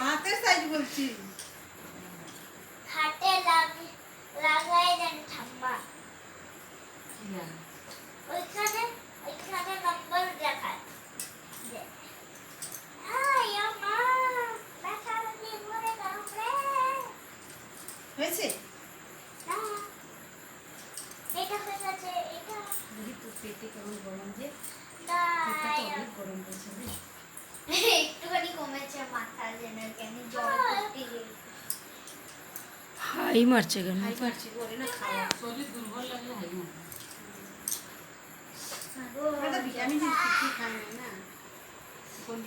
হাতের সাইজ বলছি হাতে লাগাই দেন ঠাম্মা ওইখানে ওইখানে নম্বর দেখায় হয়েছে এটা হয়ে গেছে এটা পেটে কেমন গরম যে গরম করছে একটুখানি কমেছে মাথা যেন কেন জ্বর হাই মারছে কেন? হাই মারছি করে না খাওয়া শরীর দুর্বল লাগলে হাই মারবে ভিটামিন খায় না কোন